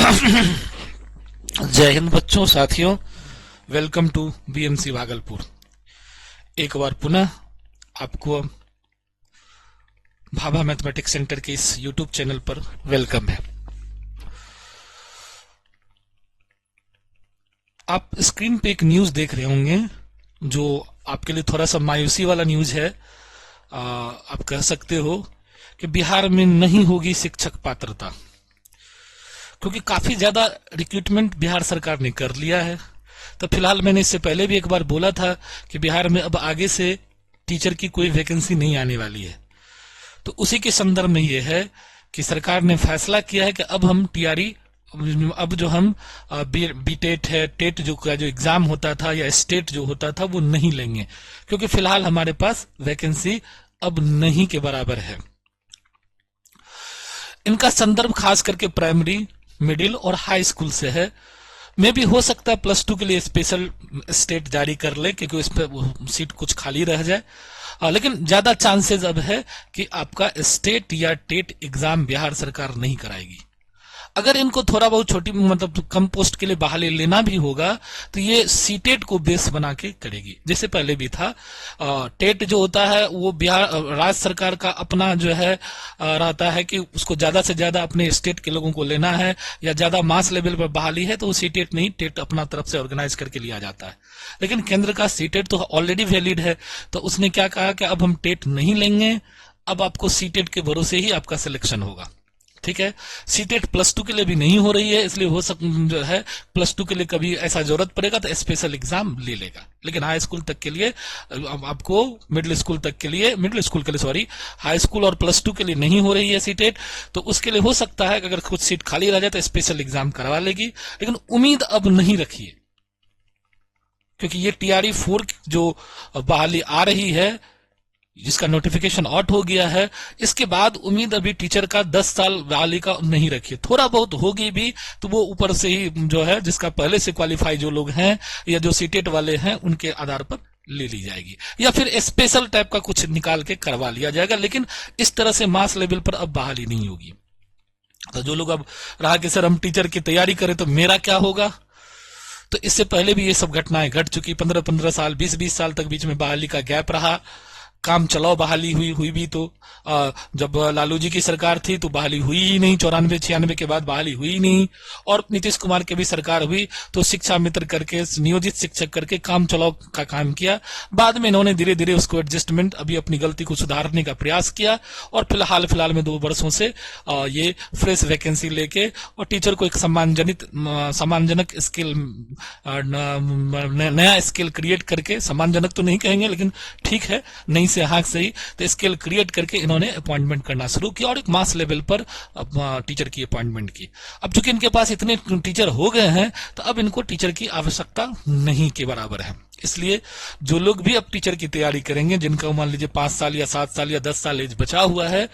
जय हिंद बच्चों, साथियों। Welcome to BMC Bhagalpur. एक बार पुनः आपको भाभा मैथमेटिक्स सेंटर के इस यूट्यूब चैनल पर वेलकम है। आप स्क्रीन पे एक न्यूज देख रहे होंगे जो आपके लिए थोड़ा सा मायूसी वाला न्यूज है। आप कह सकते हो कि बिहार में नहीं होगी शिक्षक पात्रता, क्योंकि काफी ज्यादा रिक्रूटमेंट बिहार सरकार ने कर लिया है। तो फिलहाल मैंने इससे पहले भी एक बार बोला था कि बिहार में अब आगे से टीचर की कोई वैकेंसी नहीं आने वाली है। तो उसी के संदर्भ में यह है कि सरकार ने फैसला किया है कि अब हम टीआरई, अब जो हम बीटेट है, टेट जो एग्जाम होता था या स्टेट जो होता था वो नहीं लेंगे, क्योंकि फिलहाल हमारे पास वैकेंसी अब नहीं के बराबर है। इनका संदर्भ खास करके प्राइमरी, मिडिल और हाई स्कूल से है। मे भी हो सकता है +2 के लिए स्पेशल स्टेट जारी कर ले, क्योंकि इस पे सीट कुछ खाली रह जाए। लेकिन ज्यादा चांसेस अब है कि आपका स्टेट या टेट एग्जाम बिहार सरकार नहीं कराएगी। अगर इनको थोड़ा बहुत छोटी मतलब कम पोस्ट के लिए बहाली लेना भी होगा तो ये सीटेट को बेस बना के करेगी, जैसे पहले भी था। टेट जो होता है वो बिहार राज्य सरकार का अपना जो है रहता है कि उसको ज्यादा से ज्यादा अपने स्टेट के लोगों को लेना है या ज्यादा मास लेवल पर बहाली है, तो वो सीटेट नहीं, टेट अपना तरफ से ऑर्गेनाइज करके लिया जाता है। लेकिन केंद्र का सीटेट तो ऑलरेडी वैलिड है, तो उसने क्या कहा कि अब हम टेट नहीं लेंगे, अब आपको सीटेट के भरोसे ही आपका सिलेक्शन होगा। ठीक है, सीटेट +2 के लिए भी नहीं हो रही है, इसलिए हो जो है +2 के लिए कभी ऐसा जरूरत पड़ेगा तो स्पेशल एग्जाम ले लेगा। लेकिन हाई स्कूल तक के लिए आपको, मिडिल स्कूल के लिए सॉरी, हाई स्कूल और +2 के लिए नहीं हो रही है सीटेट, तो उसके लिए हो सकता है कि अगर कुछ सीट खाली रह जाए तो स्पेशल एग्जाम करवा लेगी। लेकिन उम्मीद अब नहीं रखिए, क्योंकि ये टीआरई 4 जो बहाली आ रही है, जिसका नोटिफिकेशन आउट हो गया है, इसके बाद उम्मीद अभी टीचर का 10 साल वाली का नहीं रखिए। थोड़ा बहुत होगी भी तो वो ऊपर से ही जो है, जिसका पहले से क्वालिफाई जो लोग हैं या जो सीटेट वाले हैं उनके आधार पर ले ली जाएगी, या फिर स्पेशल टाइप का कुछ निकाल के करवा लिया जाएगा। लेकिन इस तरह से मास लेवल पर अब बहाली नहीं होगी। तो जो लोग अब रहा कि सर हम टीचर की तैयारी करें तो मेरा क्या होगा, तो इससे पहले भी ये सब घटनाएं घट चुकी। 15-15 साल, 20-20 साल तक बीच में बहाली का गैप रहा। काम चलाओ बहाली हुई भी तो जब लालू जी की सरकार थी तो बहाली हुई ही नहीं, 94-96 के बाद बहाली हुई ही नहीं। और नीतीश कुमार की भी सरकार हुई तो शिक्षा मित्र करके, नियोजित शिक्षक करके काम चलाओ का काम किया। बाद में इन्होंने धीरे धीरे उसको एडजस्टमेंट, अभी अपनी गलती को सुधारने का प्रयास किया और फिलहाल में 2 वर्षों से ये फ्रेश वैकेंसी लेके और टीचर को एक सम्मानजनक स्किल, नया स्किल क्रिएट करके, सम्मानजनक तो नहीं कहेंगे लेकिन ठीक है, नहीं से हाँ सही, तो स्किल क्रिएट करके इन्होंने अपॉइंटमेंट करना शुरू किया और एक मास लेवल पर टीचर की अपॉइंटमेंट की। अब चूंकि इनके पास इतने टीचर हो गए हैं तो अब इनको टीचर की आवश्यकता नहीं के बराबर है। इसलिए जो लोग भी अब टीचर की तैयारी करेंगे, जिनका मान लीजिए 5 साल या 7 साल या 10 साल एज बचा हुआ है,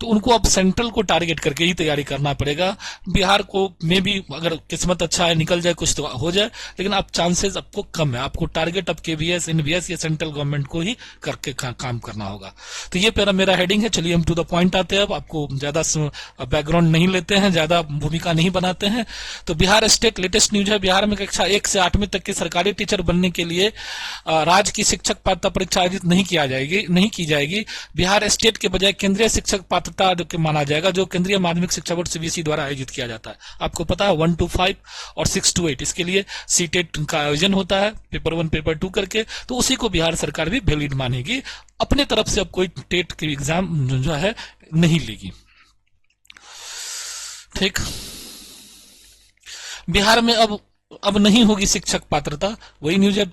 तो उनको अब सेंट्रल को टारगेट करके ही तैयारी करना पड़ेगा। बिहार को में भी अगर किस्मत अच्छा है निकल जाए कुछ तो हो जाए, लेकिन अब चांसेस आपको कम है। आपको टारगेट अब केवीएस, एनवीएस या सेंट्रल गवर्नमेंट को ही करके काम करना होगा। तो ये मेरा हेडिंग है। चलिए हम टू द पॉइंट आते हैं। अब आपको ज्यादा बैकग्राउंड नहीं लेते हैं, ज्यादा भूमिका नहीं बनाते हैं। तो बिहार स्टेट लेटेस्ट न्यूज है। बिहार में कक्षा 1 से 8वीं तक के सरकारी टीचर बनने के लिए राज्य की शिक्षक पात्रता परीक्षा आयोजित नहीं की जाएगी। बिहार स्टेट के बजाय केंद्रीय शिक्षक पात्रता माना जाएगा, जो केंद्रीय माध्यमिक शिक्षा बोर्ड सीबीएसई द्वारा आयोजित किया जाता है। आपको पता है 1 to 5 और 6 to 8 इसके लिए सीटेट का आयोजन होता है, पेपर 1 पेपर 2 करके। तो उसी को बिहार सरकार भी वैलिड मानेगी। अपने तरफ से अब कोई टेट की एग्जाम जो है नहीं लेगी। ठीक, बिहार में अब नहीं होगी शिक्षक पात्रता, वही न्यूज है।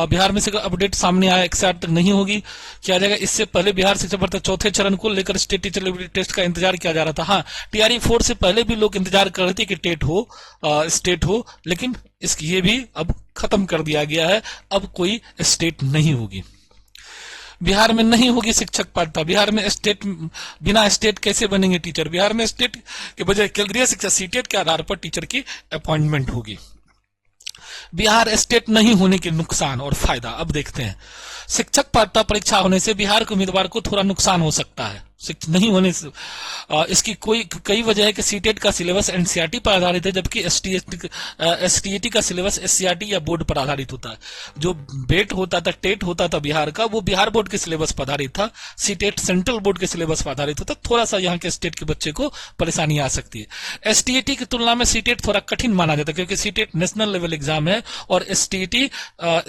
बिहार में से अपडेट सामने आया, 108 तक नहीं होगी, किया जाएगा। इससे पहले बिहार शिक्षक पात्रता चौथे चरण को लेकर स्टेट टीचर एलिजिबिलिटी टेस्ट का इंतजार किया जा रहा था। हाँ, टीआरई 4 से पहले भी लोग इंतजार कर रहे थे कि टेट हो, स्टेट हो, लेकिन ये भी अब खत्म कर दिया गया है। अब कोई स्टेट नहीं होगी। बिहार में नहीं होगी शिक्षक पात्रता। बिहार में स्टेट, बिना स्टेट कैसे बनेंगे टीचर? बिहार में स्टेट के बजाय केंद्रीय शिक्षा सीटेट के आधार पर टीचर की अपॉइंटमेंट होगी। बिहार स्टेट नहीं होने के नुकसान और फायदा अब देखते हैं। शिक्षक पात्रता परीक्षा होने से बिहार के उम्मीदवार को थोड़ा नुकसान हो सकता है। नहीं होने से इसकी कोई कई वजह है कि सीटेट का सिलेबस एनसीईआरटी पर आधारित है, जबकि एसटीईटी का सिलेबस एससीईआरटी या बोर्ड पर आधारित होता है। जो बेट होता था, टेट होता था बिहार का, वो बिहार बोर्ड के सिलेबस पर आधारित था। सीटेट सेंट्रल बोर्ड के सिलेबस पर आधारित होता। थोड़ा सा यहाँ के स्टेट के बच्चे को परेशानी आ सकती है। एसटीईटी की तुलना में सीटेट थोड़ा कठिन माना जाता है, क्योंकि सीटेट नेशनल लेवल एग्जाम है और एसटीईटी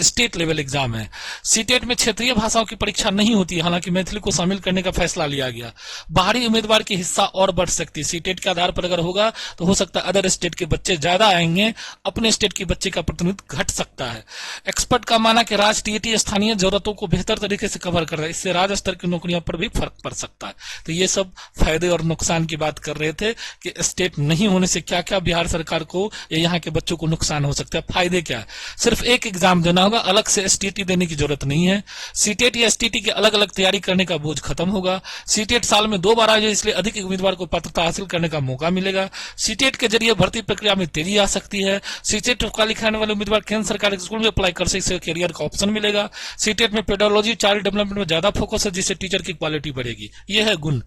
स्टेट लेवल एग्जाम है। सीटेट में क्षेत्रीय भाषाओं की परीक्षा नहीं होती है, हालांकि मैथिली को शामिल करने का फैसला लिया गया। बाहरी उम्मीदवार की हिस्सा और बढ़ सकती है। सीटेट के आधार पर अगर होगा तो हो सकता है अदर स्टेट के बच्चे ज्यादा आएंगे, अपने स्टेट के बच्चे का प्रतिनिधित्व घट सकता है। एक्सपर्ट का माना कि राज्य टीईटी स्थानीय जरूरतों को बेहतर तरीके से कवर कर रहा है, इससे राज्य स्तर की नौकरियों पर भी फर्क पड़ सकता है। तो ये सब फायदे और नुकसान की बात कर रहे थे कि स्टेट नहीं होने से क्या क्या बिहार सरकार को या यहाँ के बच्चों को नुकसान हो सकता है। फायदे क्या है? सिर्फ एक एग्जाम देना होगा, अलग से एसटीटी देने की जरूरत नहीं है। सीटेट या एसटीटी की अलग अलग तैयारी करने का बोझ खत्म होगा। सीटेट साल में 2 बार आए, इसलिए अधिक उम्मीदवार को पात्रता हासिल करने का मौका मिलेगा। सीटेट के जरिए भर्ती प्रक्रिया में तेजी आ सकती है। सीटेट क्वालिफाई करने वाले उम्मीदवार केंद्र सरकार के स्कूल में अप्लाई कर सकते, कैरियर का ऑप्शन मिलेगा। सीटेट में पेडोलॉजी, चाइल्ड डेवलपमेंट में ज्यादा फोकस है, जिससे टीचर की क्वालिटी बढ़ेगी। यह है गुण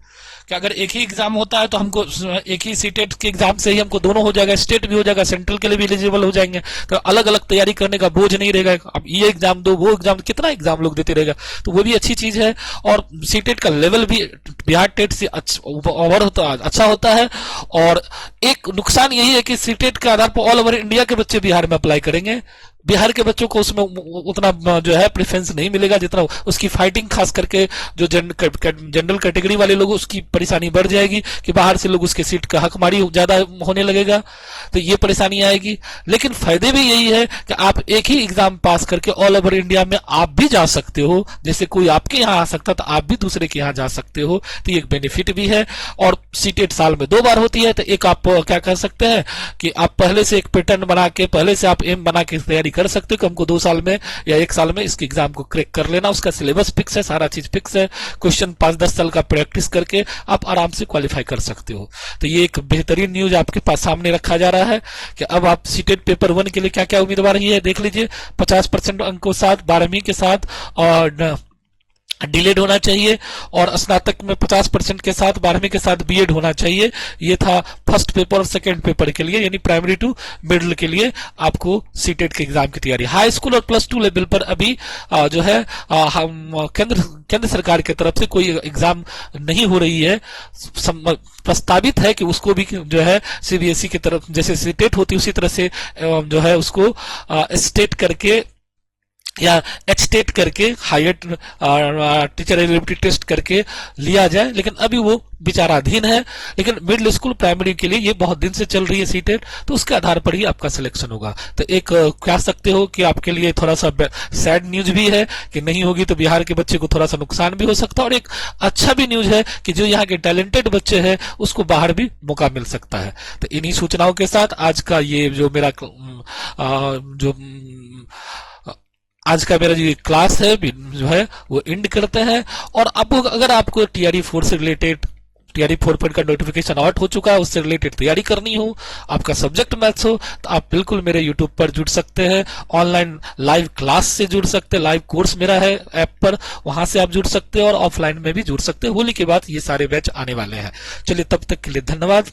कि अगर एक ही एग्जाम होता है तो हमको एक ही सीटेट के एग्जाम से ही हमको दोनों हो जाएगा, स्टेट भी हो जाएगा, सेंट्रल के लिए भी एलिजिबल हो जाएंगे। तो अलग अलग तैयारी करने का बोझ नहीं रहेगा। अब ये एग्जाम दो, वो एग्जाम, कितना एग्जाम लोग देते रहेगा, तो वो भी अच्छी चीज है। और सीटेट का लेवल भी बिहार टेट से ओवर होता अच्छा होता है। और एक नुकसान यही है कि सीटेट के आधार पर ऑल ओवर इंडिया के बच्चे बिहार में अप्लाई करेंगे। बिहार के बच्चों को उसमें उतना जो है प्रेफरेंस नहीं मिलेगा जितना उसकी फाइटिंग, खास करके जो जनरल कैटेगरी वाले लोग, उसकी परेशानी बढ़ जाएगी कि बाहर से लोग उसके सीट का हकमारी ज्यादा होने लगेगा, तो ये परेशानी आएगी। लेकिन फायदे भी यही है कि आप एक ही एग्जाम पास करके ऑल ओवर इंडिया में आप भी जा सकते हो। जैसे कोई आपके यहाँ आ सकता तो आप भी दूसरे के यहाँ जा सकते हो, तो ये एक बेनिफिट भी है। और सीटेट साल में 2 बार होती है, तो एक आप क्या कर सकते हैं कि आप पहले से एक पैटर्न बना के, पहले से आप एम बना के तैयारी कर सकते हो कि हमको 2 साल में या 1 साल में इसके एग्जाम को क्रैक कर लेना। उसका सिलेबस फिक्स है, सारा चीज फिक्स है। क्वेश्चन 5-10 साल का प्रैक्टिस करके आप आराम से क्वालिफाई कर सकते हो। तो ये एक बेहतरीन न्यूज आपके पास सामने रखा जा रहा है कि अब आप सीटेट पेपर 1 के लिए क्या क्या उम्मीदवार है देख लीजिए। 50% अंकों के साथ 12वीं के साथ और डिलेड होना चाहिए, और स्नातक में 50% के साथ 12वीं के साथ बीएड होना चाहिए। ये था फर्स्ट पेपर और सेकंड पेपर के लिए, यानी प्राइमरी टू मिडिल के लिए आपको सीटेट के एग्जाम की तैयारी। हाई स्कूल और +2 लेवल पर अभी जो है केंद्र सरकार की तरफ से कोई एग्जाम नहीं हो रही है। प्रस्तावित है कि उसको भी जो है सीबीएसई की तरफ जैसे सीटेट होती है उसी तरह से जो है उसको स्टेट करके या एचटेट करके, हायर टीचर एलिजिबिलिटी टेस्ट करके लिया जाए, लेकिन अभी वो विचाराधीन है। लेकिन मिडिल स्कूल प्राइमरी के लिए ये बहुत दिन से चल रही है सीटेट, तो उसके आधार पर ही आपका सिलेक्शन होगा। तो एक कह सकते हो कि आपके लिए थोड़ा सा सैड न्यूज भी है कि नहीं होगी तो बिहार के बच्चे को थोड़ा सा नुकसान भी हो सकता है, और एक अच्छा भी न्यूज है कि जो यहाँ के टैलेंटेड बच्चे हैं उसको बाहर भी मौका मिल सकता है। तो इन्हीं सूचनाओं के साथ आज का मेरा जो क्लास है जो है वो एंड करते हैं। और अब अगर आपको टीआरई 4 से रिलेटेड, टीआरई 4 का नोटिफिकेशन आउट हो चुका है, उससे रिलेटेड तैयारी करनी हो, आपका सब्जेक्ट मैथ्स हो, तो आप बिल्कुल मेरे यूट्यूब पर जुड़ सकते हैं। ऑनलाइन लाइव क्लास से जुड़ सकते हैं, लाइव कोर्स मेरा है ऐप पर, वहां से आप जुड़ सकते हैं, और ऑफलाइन में भी जुड़ सकते हैं। होली के बाद ये सारे बैच आने वाले हैं। चलिए तब तक के लिए धन्यवाद।